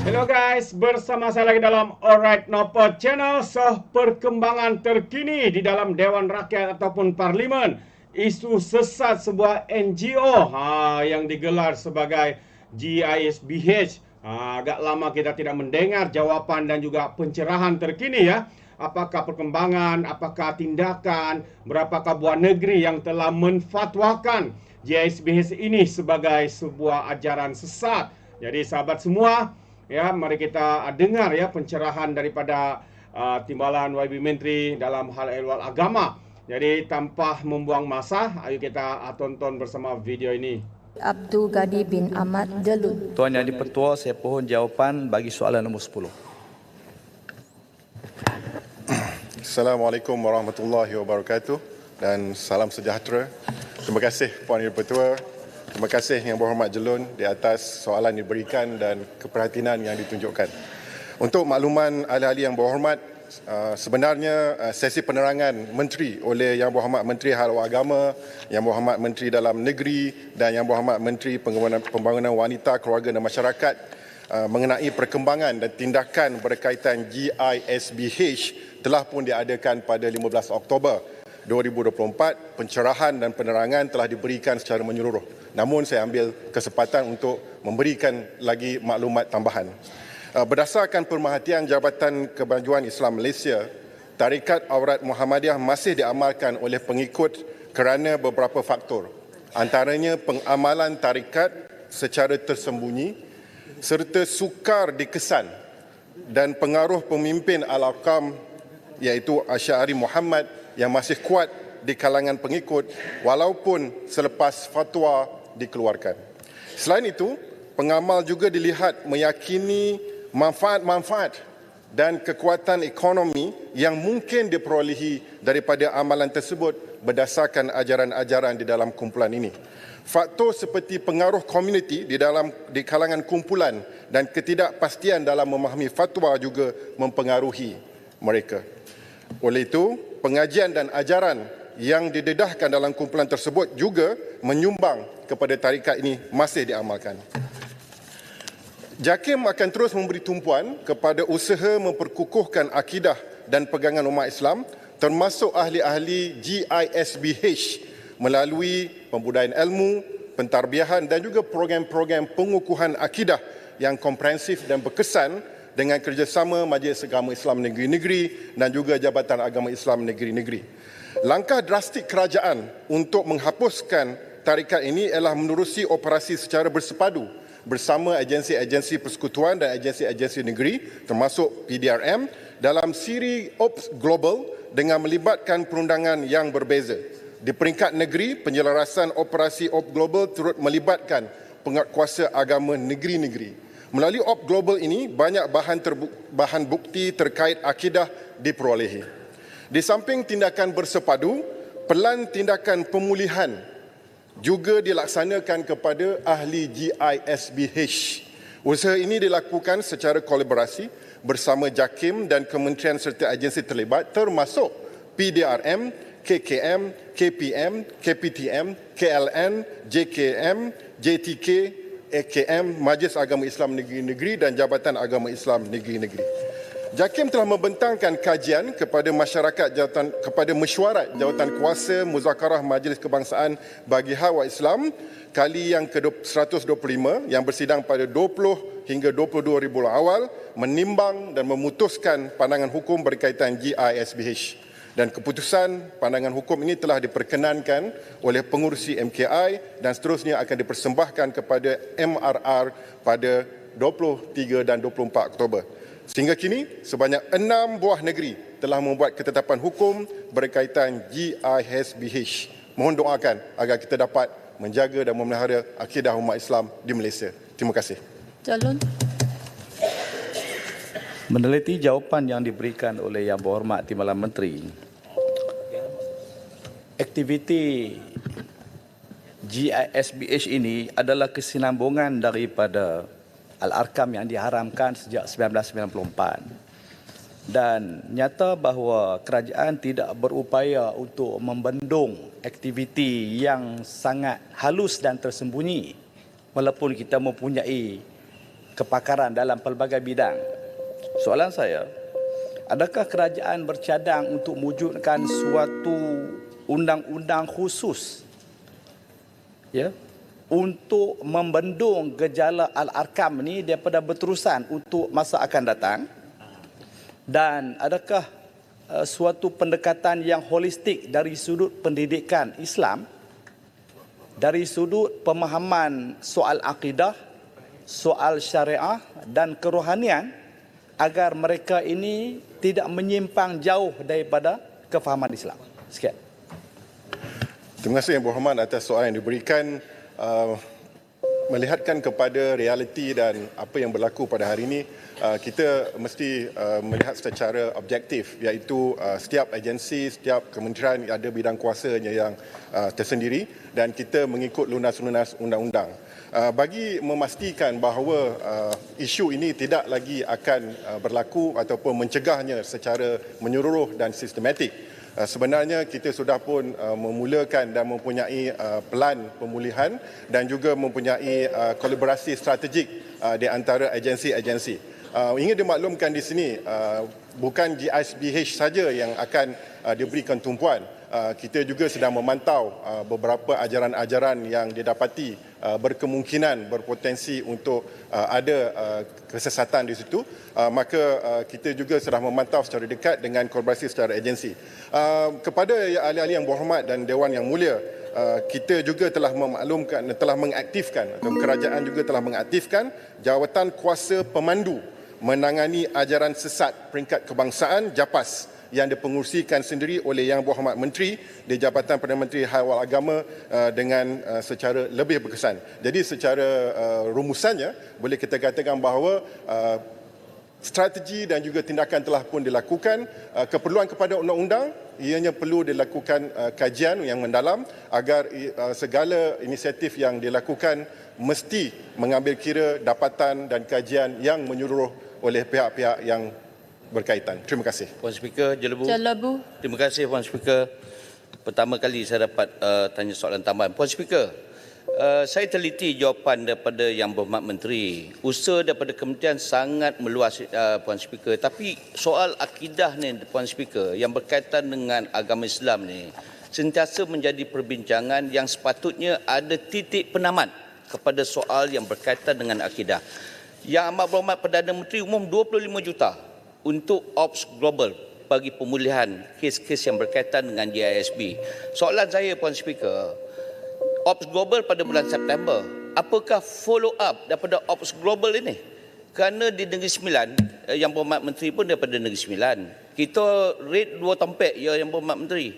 Hello guys, bersama saya lagi dalam Alright Nopo Channel. Perkembangan terkini di dalam Dewan Rakyat ataupun Parlimen. Isu sesat sebuah NGO yang digelar sebagai GISBH. Agak lama kita tidak mendengar jawapan dan juga pencerahan terkini ya. Apakah perkembangan, apakah tindakan, berapakah buah negeri yang telah menfatwakan GISBH ini sebagai sebuah ajaran sesat. Jadi sahabat semua, ya, mari kita dengar ya pencerahan daripada Timbalan YB Menteri dalam hal ehwal agama. Jadi tanpa membuang masa, ayo kita tonton bersama video ini. Abdul Ghani bin Ahmad Jalud. Tuan Yang di-Pertua, saya pohon jawapan bagi soalan nombor 10. Assalamualaikum warahmatullahi wabarakatuh dan salam sejahtera. Terima kasih Puan Yang di-Pertua. Terima kasih Yang Berhormat Jelun di atas soalan yang diberikan dan keperhatian yang ditunjukkan. Untuk makluman ahli-ahli Yang Berhormat, sebenarnya sesi penerangan Menteri oleh Yang Berhormat Menteri Hal Agama, Yang Berhormat Menteri Dalam Negeri dan Yang Berhormat Menteri Pembangunan Wanita, Keluarga dan Masyarakat mengenai perkembangan dan tindakan berkaitan GISBH telah pun diadakan pada 15 Oktober 2024. Pencerahan dan penerangan telah diberikan secara menyeluruh. Namun saya ambil kesempatan untuk memberikan lagi maklumat tambahan. Berdasarkan pemerhatian Jabatan Kemajuan Islam Malaysia, Tarikat Aurat Muhammadiyah masih diamalkan oleh pengikut kerana beberapa faktor. Antaranya pengamalan tarikat secara tersembunyi serta sukar dikesan dan pengaruh pemimpin Al-Aqam iaitu Asy'ari Muhammad yang masih kuat di kalangan pengikut walaupun selepas fatwa dikeluarkan. Selain itu, pengamal juga dilihat meyakini manfaat-manfaat dan kekuatan ekonomi yang mungkin diperolehi daripada amalan tersebut berdasarkan ajaran-ajaran di dalam kumpulan ini. Faktor seperti pengaruh komuniti di kalangan kumpulan dan ketidakpastian dalam memahami fatwa juga mempengaruhi mereka. Oleh itu, pengajian dan ajaran yang didedahkan dalam kumpulan tersebut juga menyumbang kepada tarikat ini masih diamalkan. JAKIM akan terus memberi tumpuan kepada usaha memperkukuhkan akidah dan pegangan umat Islam termasuk ahli-ahli GISBH melalui pembudayaan ilmu, pentarbiahan dan juga program-program pengukuhan akidah yang komprehensif dan berkesan dengan kerjasama Majlis Agama Islam Negeri-Negeri dan juga Jabatan Agama Islam Negeri-Negeri. Langkah drastik kerajaan untuk menghapuskan tarikat ini ialah menerusi operasi secara bersepadu bersama agensi-agensi persekutuan dan agensi-agensi negeri termasuk PDRM dalam siri Ops Global dengan melibatkan perundangan yang berbeza. Di peringkat negeri, penyelarasan operasi Ops Global turut melibatkan penguatkuasa agama negeri-negeri. Melalui Ops Global ini, banyak bahan bukti terkait akidah diperolehi. Di samping tindakan bersepadu, pelan tindakan pemulihan juga dilaksanakan kepada ahli GISBH. Usaha ini dilakukan secara kolaborasi bersama JAKIM dan kementerian serta agensi terlibat termasuk PDRM, KKM, KPM, KPTM, KLN, JKM, JTK, AKM, Majlis Agama Islam Negeri-Negeri dan Jabatan Agama Islam Negeri-Negeri. JAKIM telah membentangkan kajian kepada masyarakat kepada mesyuarat Jawatan Kuasa Muzakarah Majlis Kebangsaan bagi Hak Islam kali yang ke-125 yang bersidang pada 20 hingga 22 Rabiul Awal menimbang dan memutuskan pandangan hukum berkaitan GISBH. Dan keputusan pandangan hukum ini telah diperkenankan oleh pengurusi MKI dan seterusnya akan dipersembahkan kepada MRR pada 23 dan 24 Oktober. Sehingga kini, sebanyak 6 buah negeri telah membuat ketetapan hukum berkaitan GISBH. Mohon doakan agar kita dapat menjaga dan memelihara akidah umat Islam di Malaysia. Terima kasih. Jalun. Meneliti jawapan yang diberikan oleh Yang Berhormat Timbalan Menteri, aktiviti GISBH ini adalah kesinambungan daripada Al-Arkam yang diharamkan sejak 1994. Dan nyata bahawa kerajaan tidak berupaya untuk membendung aktiviti yang sangat halus dan tersembunyi walaupun kita mempunyai kepakaran dalam pelbagai bidang. Soalan saya, adakah kerajaan bercadang untuk mewujudkan suatu undang-undang khusus untuk membendung gejala Al-Arkam ni daripada berterusan untuk masa akan datang? Dan adakah suatu pendekatan yang holistik dari sudut pendidikan Islam, dari sudut pemahaman soal akidah, soal syariah dan kerohanian, agar mereka ini tidak menyimpang jauh daripada kefahaman Islam? Sekian. Terima kasih Yang Berhormat atas soalan yang diberikan. Melihatkan kepada realiti dan apa yang berlaku pada hari ini, kita mesti melihat secara objektif, iaitu setiap agensi, setiap kementerian ada bidang kuasanya yang tersendiri dan kita mengikut lunas-lunas undang-undang. Bagi memastikan bahawa isu ini tidak lagi akan berlaku ataupun mencegahnya secara menyeluruh dan sistematik, sebenarnya kita sudah pun memulakan dan mempunyai pelan pemulihan dan juga mempunyai kolaborasi strategik di antara agensi-agensi. Ingin dimaklumkan di sini, bukan GISBH saja yang akan diberikan tumpuan. Kita juga sedang memantau beberapa ajaran-ajaran yang didapati berkemungkinan berpotensi untuk ada kesesatan di situ. Maka kita juga sedang memantau secara dekat dengan kolaborasi secara agensi. Kepada ahli-ahli yang berhormat dan Dewan Yang Mulia, kita juga telah memaklumkan, telah mengaktifkan, atau kerajaan juga telah mengaktifkan Jawatan Kuasa Pemandu menangani ajaran sesat peringkat kebangsaan JAPAS yang dipengerusikan sendiri oleh Yang Berhormat Menteri di Jabatan Perdana Menteri Hal Agama dengan secara lebih berkesan. Jadi secara rumusannya boleh kita katakan bahawa strategi dan juga tindakan telah pun dilakukan. Keperluan kepada undang-undang ianya perlu dilakukan kajian yang mendalam agar segala inisiatif yang dilakukan mesti mengambil kira dapatan dan kajian yang menyeluruh oleh pihak-pihak yang berkaitan. Terima kasih. Puan Speaker, Jelebu. Jelebu. Terima kasih Puan Speaker. Pertama kali saya dapat tanya soalan tambahan. Puan Speaker, saya teliti jawapan daripada Yang Berhormat Menteri. Usaha daripada kementerian sangat meluas, Puan Speaker. Tapi soal akidah ni, Puan Speaker, yang berkaitan dengan agama Islam ni, sentiasa menjadi perbincangan yang sepatutnya ada titik penamat kepada soal yang berkaitan dengan akidah. Yang Amat Berhormat Perdana Menteri umum 25 juta untuk Ops Global bagi pemulihan kes-kes yang berkaitan dengan GISB. Soalan saya, Puan Speaker, Ops Global pada bulan September, apakah follow up daripada Ops Global ini? Kerana di Negeri Sembilan, Yang Berhormat Menteri pun daripada Negeri Sembilan. Kita rate 2 tempat, ya Yang Berhormat Menteri.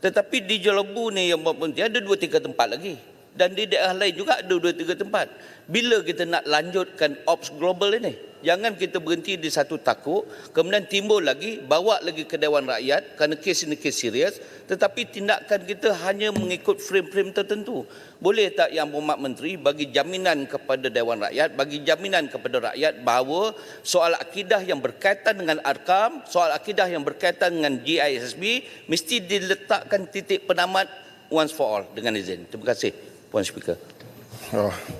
Tetapi di Jelebu ni Yang Berhormat Menteri ada 2-3 tempat lagi. Dan di daerah lain juga ada 2-3 tempat. Bila kita nak lanjutkan Ops Global ini? Jangan kita berhenti di satu takuk, kemudian timbul lagi, bawa lagi ke Dewan Rakyat kerana kes ini kes serius, tetapi tindakan kita hanya mengikut frame-frame tertentu. Boleh tak Yang Berhormat Menteri bagi jaminan kepada Dewan Rakyat, bagi jaminan kepada rakyat bahawa soal akidah yang berkaitan dengan Arkam, soal akidah yang berkaitan dengan GISB mesti diletakkan titik penamat once for all, dengan izin. Terima kasih Puan Speaker.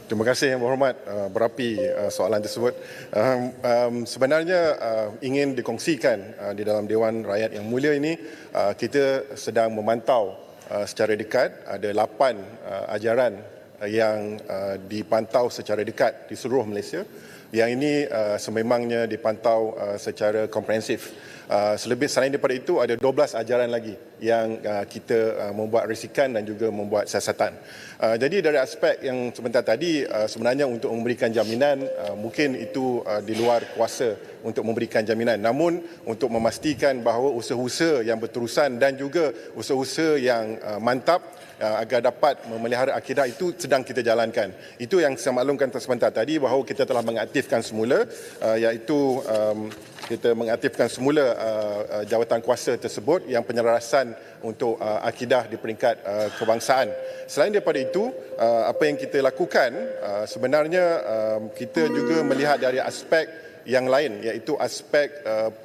Terima kasih Yang Berhormat berapi soalan tersebut. Sebenarnya ingin dikongsikan di dalam Dewan Rakyat Yang Mulia ini, kita sedang memantau secara dekat ada 8 ajaran yang dipantau secara dekat di seluruh Malaysia. Yang ini sememangnya dipantau secara komprehensif. Selebih selain daripada itu ada 12 ajaran lagi yang kita membuat risikan dan juga membuat siasatan. Jadi dari aspek yang sebentar tadi, sebenarnya untuk memberikan jaminan mungkin itu di luar kuasa untuk memberikan jaminan. Namun untuk memastikan bahawa usaha-usaha yang berterusan dan juga usaha-usaha yang mantap agar dapat memelihara akidah itu sedang kita jalankan. Itu yang saya maklumkan sebentar tadi bahawa kita telah mengaktifkan semula, iaitu kita mengaktifkan semula jawatan kuasa tersebut yang penyelarasan untuk akidah di peringkat kebangsaan. Selain daripada itu, apa yang kita lakukan sebenarnya kita juga melihat dari aspek yang lain, iaitu aspek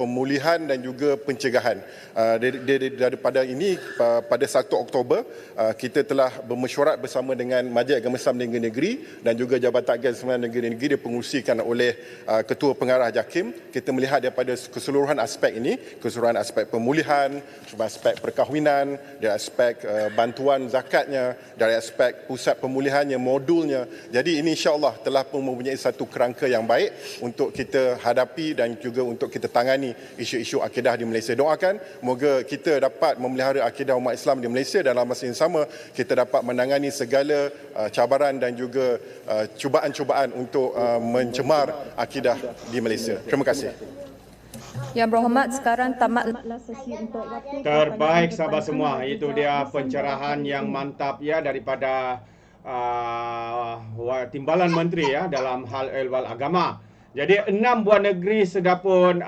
pemulihan dan juga pencegahan. Daripada ini, pada 1 Oktober, kita telah bermesyuarat bersama dengan Majlis Agama Islam Negeri dan juga Jabatan Agama Islam Negeri dipengerusikan oleh Ketua Pengarah JAKIM. Kita melihat daripada keseluruhan aspek ini, keseluruhan aspek pemulihan, aspek perkahwinan, dari aspek bantuan zakatnya, dari aspek pusat pemulihannya, modulnya. Jadi ini insya-Allah telah pun mempunyai satu kerangka yang baik untuk kita hadapi dan juga untuk kita tangani isu-isu akidah di Malaysia. Doakan moga kita dapat memelihara akidah umat Islam di Malaysia dan dalam masa yang sama kita dapat menangani segala cabaran dan juga cubaan-cubaan untuk mencemar akidah di Malaysia. Terima kasih. Yang berhormat, sekarang tamatlah sesi untuk waktu. Terbaik sahabat semua, itu dia pencerahan yang mantap ya daripada Timbalan Menteri ya dalam hal ehwal agama. Jadi 6 buah negeri sudah pun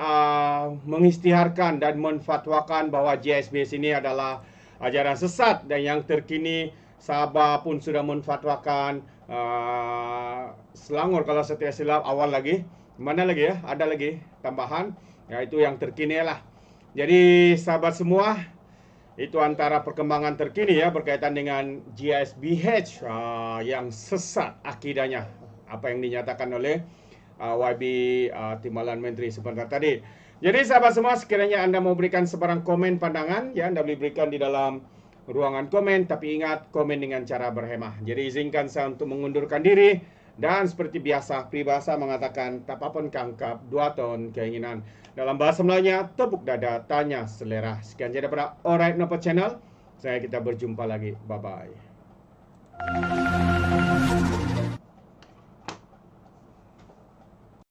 mengisytiharkan dan menfatwakan bahawa GSBH ini adalah ajaran sesat, dan yang terkini Sabah pun sudah menfatwakan, Selangor kalau saya tidak silap awal lagi. Mana lagi ya? Ada lagi tambahan. Ya, itu yang terkini lah. Jadi sahabat semua, itu antara perkembangan terkini ya berkaitan dengan GSBH yang sesat akidahnya, apa yang dinyatakan oleh YB Timbalan Menteri sebentar tadi. Jadi sahabat semua, sekiranya anda mau berikan sebarang komen pandangan ya, anda boleh berikan di dalam ruangan komen, tapi ingat komen dengan cara berhemah. Jadi izinkan saya untuk mengundurkan diri, dan seperti biasa peribahasa mengatakan tak apa pun kangkap 2 ton keinginan. Dalam bahasa Melayunya, tepuk dada, tanya selera. Sekian saja daripada Alright Nopo Channel. Kita berjumpa lagi. Bye-bye.